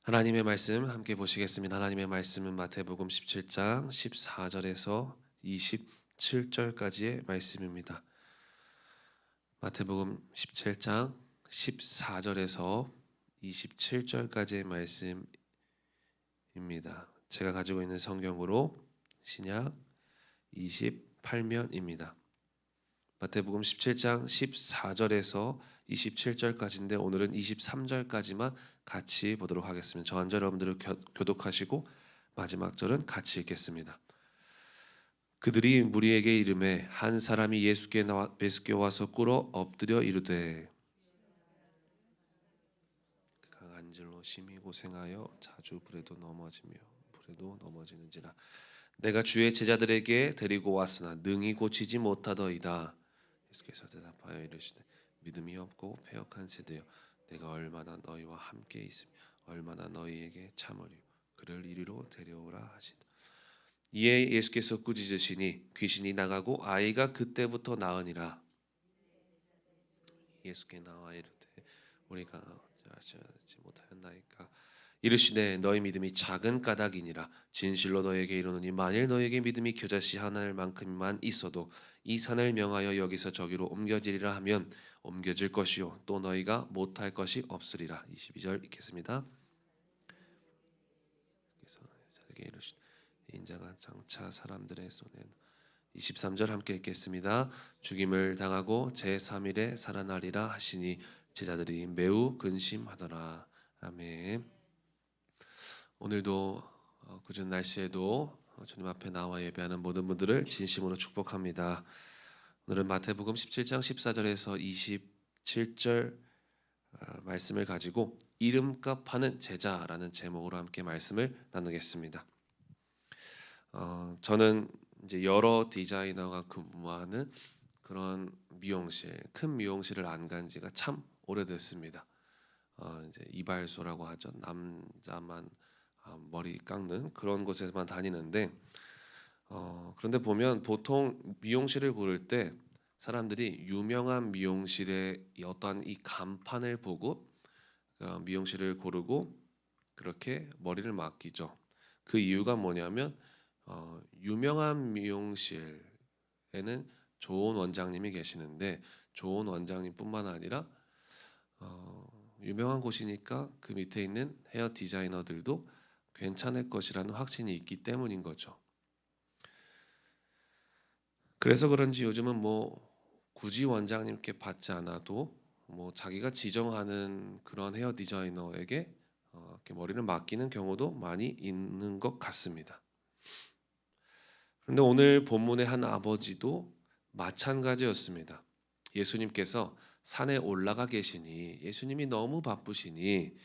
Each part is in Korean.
하나님의 말씀 함께 보시겠습니다. 하나님의 말씀은 마태복음 17장 14절에서 27절까지의 말씀입니다. 마태복음 17장 14절에서 27절까지의 말씀입니다. 제가 가지고 있는 성경으로 신약 28면입니다. 마태복음 17장 14절에서 27절까지인데 오늘은 23절까지만 같이 보도록 하겠습니다. 저 한절 여러분들을 교독하시고 마지막 절은 같이 읽겠습니다. 그들이 무리에게 이르매 한 사람이 예수께 와서 꿇어 엎드려 이르되 강한 질로 심히 고생하여 자주 불에도 넘어지는지라 내가 주의 제자들에게 데리고 왔으나 능히 고치지 못하더이다. 예수께서 대답하여 이르시되 믿음이 없고 패역한 세대여 내가 얼마나 너희와 함께 있으며 얼마나 너희에게 참으리요 그를 이리로 데려오라 하시다. 이에 예수께서 꾸짖으시니 귀신이 나가고 아이가 그때부터 나으니라. 예수께 나와 이르되 우리가 어찌하지 못하였나이까. 이르시되 너희 믿음이 작은 까닭이니라. 진실로 너희에게 이르노니 만일 너희에게 믿음이 겨자씨 하나만큼만 있어도 이 산을 명하여 여기서 저기로 옮겨지리라 하면 옮겨질 것이요 또 너희가 못할 것이 없으리라. 22절 읽겠습니다. 그래서 살게 이르시되 인자가 장차 사람들의 손에 23절 함께 읽겠습니다. 죽임을 당하고 제3일에 살아나리라 하시니 제자들이 매우 근심하더라. 아멘. 오늘도 굳은 날씨에도 주님 앞에 나와 예배하는 모든 분들을 진심으로 축복합니다. 오늘은 마태복음 17장 14절에서 27절 말씀을 가지고 이름값 하는 제자라는 제목으로 함께 말씀을 나누겠습니다. 저는 이제 여러 디자이너가 근무하는 그런 미용실, 큰 미용실을 안 간 지가 참 오래됐습니다. 이제 이발소라고 하죠. 남자만 머리 깎는 그런 곳에만 다니는데 그런데 보면 보통 미용실을 고를 때 사람들이 유명한 미용실의 어떠한 이 간판을 보고 미용실을 고르고 그렇게 머리를 맡기죠. 그 이유가 뭐냐면 유명한 미용실에는 좋은 원장님이 계시는데 좋은 원장님뿐만 아니라 유명한 곳이니까 그 밑에 있는 헤어 디자이너들도 괜찮을 것이라는 확신이 있기 때문인 거죠. 그래서 그런지 요즘은 뭐 굳이 원장님께 받지 않아도 뭐 자기가 지정하는 그런 헤어 디자이너에게 이렇게 머리를 맡기는 경우도 많이 있는 것 같습니다. 그런데 오늘 본문의 한 아버지도 마찬가지였습니다. 예수님께서 산에 올라가 계시니 예수님이 너무 바쁘시니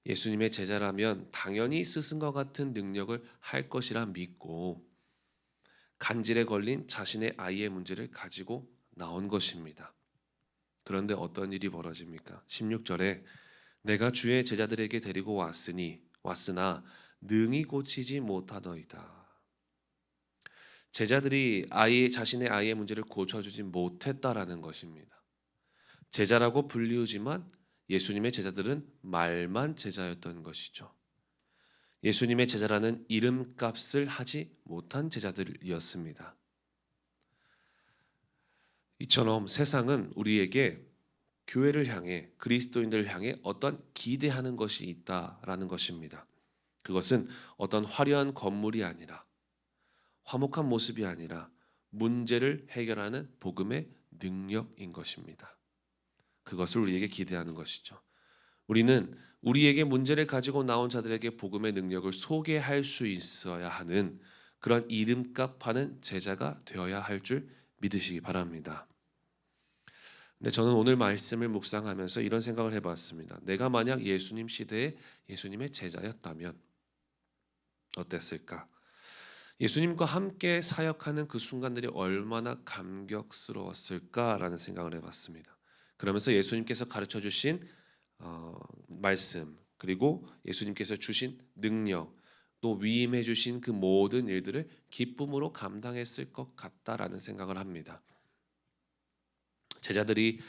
예수님의 제자라면 당연히 스승과 같은 능력을 할 것이라 믿고 간질에 걸린 자신의 아이의 문제를 가지고 나온 것입니다. 그런데 어떤 일이 벌어집니까? 16절에 내가 주의 제자들에게 데리고 왔으나 능히 고치지 못하더이다. 제자들이 자신의 아이의 문제를 고쳐주지 못했다라는 것입니다. 제자라고 불리우지만 예수님의 제자들은 말만 제자였던 것이죠. 예수님의 제자라는 이름값을 하지 못한 제자들이었습니다. 이처럼 세상은 우리에게 교회를 향해 그리스도인들을 향해 어떤 기대하는 것이 있다라는 것입니다. 그것은 어떤 화려한 건물이 아니라 화목한 모습이 아니라 문제를 해결하는 복음의 능력인 것입니다. 그것을 우리에게 기대하는 것이죠. 우리는 우리에게 문제를 가지고 나온 자들에게 복음의 능력을 소개할 수 있어야 하는 그런 이름값 하는 제자가 되어야 할 줄 믿으시기 바랍니다. 근데 저는 오늘 말씀을 묵상하면서 이런 생각을 해봤습니다. 내가 만약 예수님 시대에 예수님의 제자였다면 어땠을까? 예수님과 함께 사역하는 그 순간들이 얼마나 감격스러웠을까라는 생각을 해봤습니다. 그러면서 예수님께서 가르쳐 주신 말씀 그리고 예수님께서 주신 능력 또 위임해 주신 그 모든 일들을 기쁨으로 감당했을 것 같다라는 생각을 합니다. 제자들이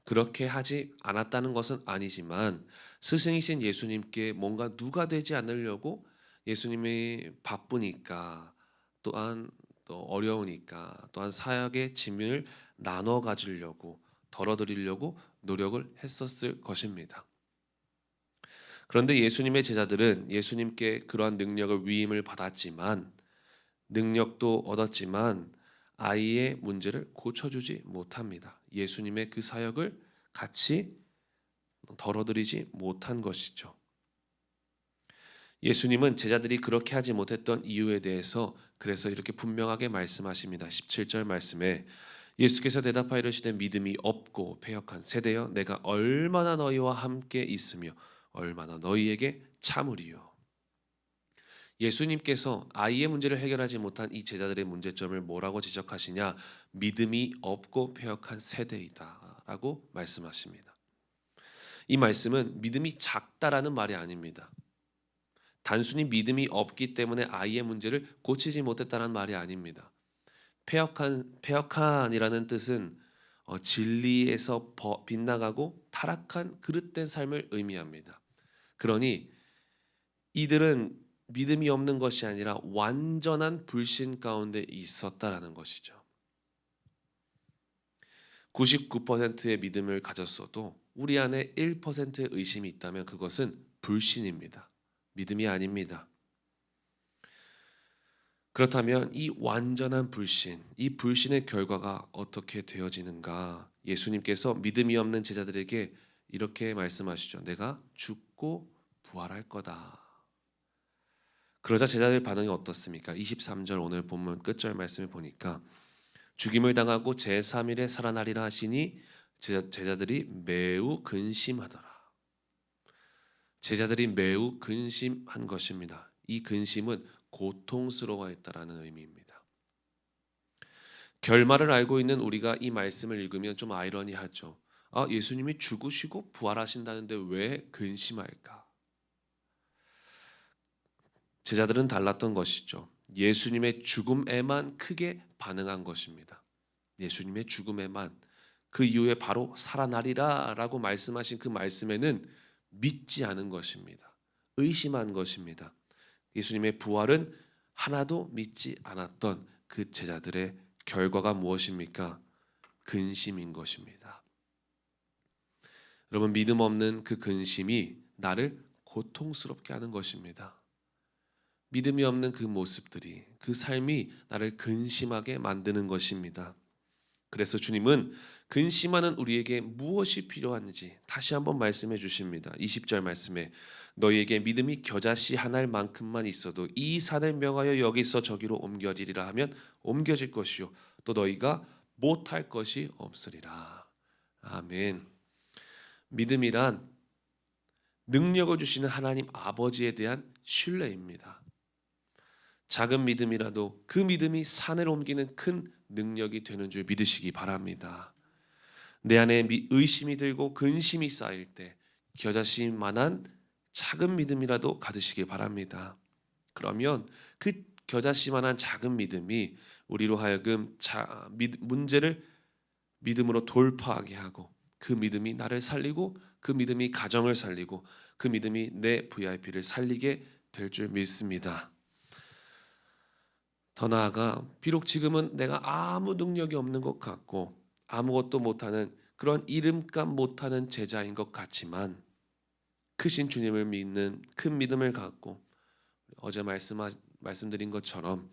그렇게 하지 않았다는 것은 아니지만 스승이신 예수님께 뭔가 누가 되지 않으려고 예수님이 바쁘니까 또한 또 어려우니까 또한 사역의 짐을 나눠 가지려고 덜어드리려고 노력을 했었을 것입니다. 그런데 예수님의 제자들은 예수님께 그러한 능력을 위임을 받았지만 능력도 얻었지만 아이의 문제를 고쳐주지 못합니다. 예수님의 그 사역을 같이 덜어드리지 못한 것이죠. 예수님은 제자들이 그렇게 하지 못했던 이유에 대해서 그래서 이렇게 분명하게 말씀하십니다. 17절 말씀에 예수께서 대답하여 이르시되 믿음이 없고 패역한 세대여 내가 얼마나 너희와 함께 있으며 얼마나 너희에게 참으리요. 예수님께서 아이의 문제를 해결하지 못한 이 제자들의 문제점을 뭐라고 지적하시냐? 믿음이 없고 패역한 세대이다라고 말씀하십니다. 이 말씀은 믿음이 작다라는 말이 아닙니다. 단순히 믿음이 없기 때문에 아이의 문제를 고치지 못했다는 말이 아닙니다. 패역한이라는 뜻은 진리에서 빗나가고 타락한 그릇된 삶을 의미합니다. 그러니 이들은 믿음이 없는 것이 아니라 완전한 불신 가운데 있었다라는 것이죠. 99%의 믿음을 가졌어도 우리 안에 1%의 의심이 있다면 그것은 불신입니다. 믿음이 아닙니다. 그렇다면 이 완전한 불신, 이 불신의 결과가 어떻게 되어지는가? 예수님께서 믿음이 없는 제자들에게 이렇게 말씀하시죠. 내가 죽고 부활할 거다. 그러자 제자들 반응이 어떻습니까? 23절 오늘 본문 끝절 말씀을 보니까 죽임을 당하고 제3일에 살아나리라 하시니 제자들이 매우 근심하더라. 제자들이 매우 근심한 것입니다. 이 근심은 고통스러워했다라는 의미입니다. 결말을 알고 있는 우리가 이 말씀을 읽으면 좀 아이러니하죠. 예수님이 죽으시고 부활하신다는데 왜 근심할까? 제자들은 달랐던 것이죠. 예수님의 죽음에만 크게 반응한 것입니다. 예수님의 죽음에만, 그 이후에 바로 살아나리라 라고 말씀하신 그 말씀에는 믿지 않은 것입니다. 의심한 것입니다. 예수님의 부활은 하나도 믿지 않았던 그 제자들의 결과가 무엇입니까? 근심인 것입니다. 여러분, 믿음 없는 그 근심이 나를 고통스럽게 하는 것입니다. 믿음이 없는 그 모습들이, 그 삶이 나를 근심하게 만드는 것입니다. 그래서 주님은 근심하는 우리에게 무엇이 필요한지 다시 한번 말씀해 주십니다. 20절 말씀에 너희에게 믿음이 겨자씨 한 알만큼만 있어도 이 산을 명하여 여기서 저기로 옮겨지리라 하면 옮겨질 것이요 또 너희가 못할 것이 없으리라. 아멘. 믿음이란 능력을 주시는 하나님 아버지에 대한 신뢰입니다. 작은 믿음이라도 그 믿음이 산을 옮기는 큰 능력이 되는 줄 믿으시기 바랍니다. 내 안에 의심이 들고 근심이 쌓일 때 겨자씨만한 작은 믿음이라도 가지시기 바랍니다. 그러면 그 겨자씨만한 작은 믿음이 우리로 하여금 문제를 믿음으로 돌파하게 하고 그 믿음이 나를 살리고 그 믿음이 가정을 살리고 그 믿음이 내 VIP를 살리게 될 줄 믿습니다. 더 나아가 비록 지금은 내가 아무 능력이 없는 것 같고 아무것도 못하는 그런 이름값 못하는 제자인 것 같지만 크신 주님을 믿는 큰 믿음을 갖고 어제 말씀드린 것처럼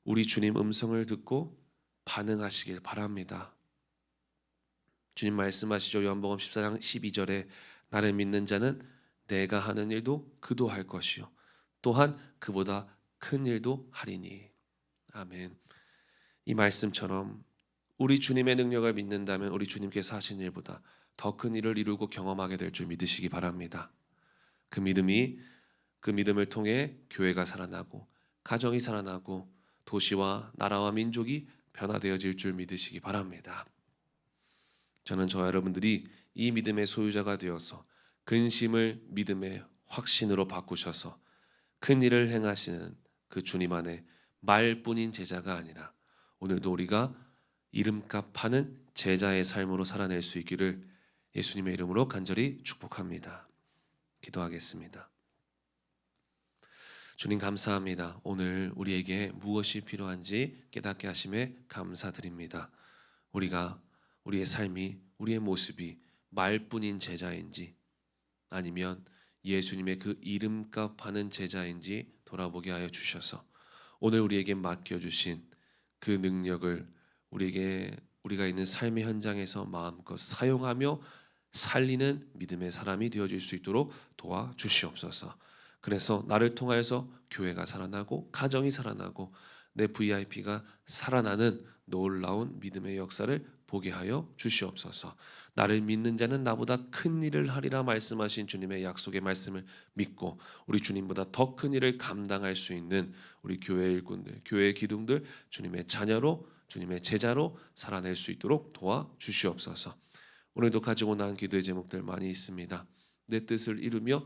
우리 주님 음성을 듣고 반응하시길 바랍니다. 주님 말씀하시죠. 요한복음 14장 12절에 나를 믿는 자는 내가 하는 일도 그도 할 것이요 또한 그보다 큰 일도 하리니. 아멘. 이 말씀처럼 우리 주님의 능력을 믿는다면 우리 주님께서 하신 일보다 더 큰 일을 이루고 경험하게 될 줄 믿으시기 바랍니다. 그 믿음을 통해 교회가 살아나고 가정이 살아나고 도시와 나라와 민족이 변화되어질 줄 믿으시기 바랍니다. 저는 저와 여러분들이 이 믿음의 소유자가 되어서 근심을 믿음의 확신으로 바꾸셔서 큰 일을 행하시는 그 주님 안에 말뿐인 제자가 아니라 오늘도 우리가 이름값 하는 제자의 삶으로 살아낼 수 있기를 예수님의 이름으로 간절히 축복합니다. 기도하겠습니다. 주님 감사합니다. 오늘 우리에게 무엇이 필요한지 깨닫게 하심에 감사드립니다. 우리가 우리의 삶이, 우리의 모습이 말뿐인 제자인지 아니면 예수님의 그 이름값 하는 제자인지 돌아보게 하여 주셔서 오늘 우리에게 맡겨주신 그 능력을 우리가 있는 삶의 현장에서 마음껏 사용하며 살리는 믿음의 사람이 되어질 수 있도록 도와주시옵소서. 그래서 나를 통하여서 교회가 살아나고 가정이 살아나고 내 VIP가 살아나는 놀라운 믿음의 역사를 보게 하여 주시옵소서. 나를 믿는 자는 나보다 큰 일을 하리라 말씀하신 주님의 약속의 말씀을 믿고 우리 주님보다 더 큰 일을 감당할 수 있는 우리 교회 일꾼들, 교회 기둥들 주님의 자녀로, 주님의 제자로 살아낼 수 있도록 도와주시옵소서. 오늘도 가지고 나온 기도의 제목들 많이 있습니다. 내 뜻을 이루며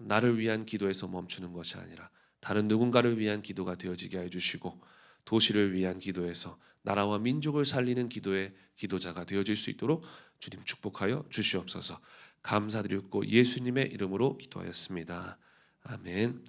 나를 위한 기도에서 멈추는 것이 아니라 다른 누군가를 위한 기도가 되어지게 해주시고 도시를 위한 기도에서 나라와 민족을 살리는 기도의 기도자가 되어질 수 있도록 주님 축복하여 주시옵소서. 감사드리고 예수님의 이름으로 기도하였습니다. 아멘.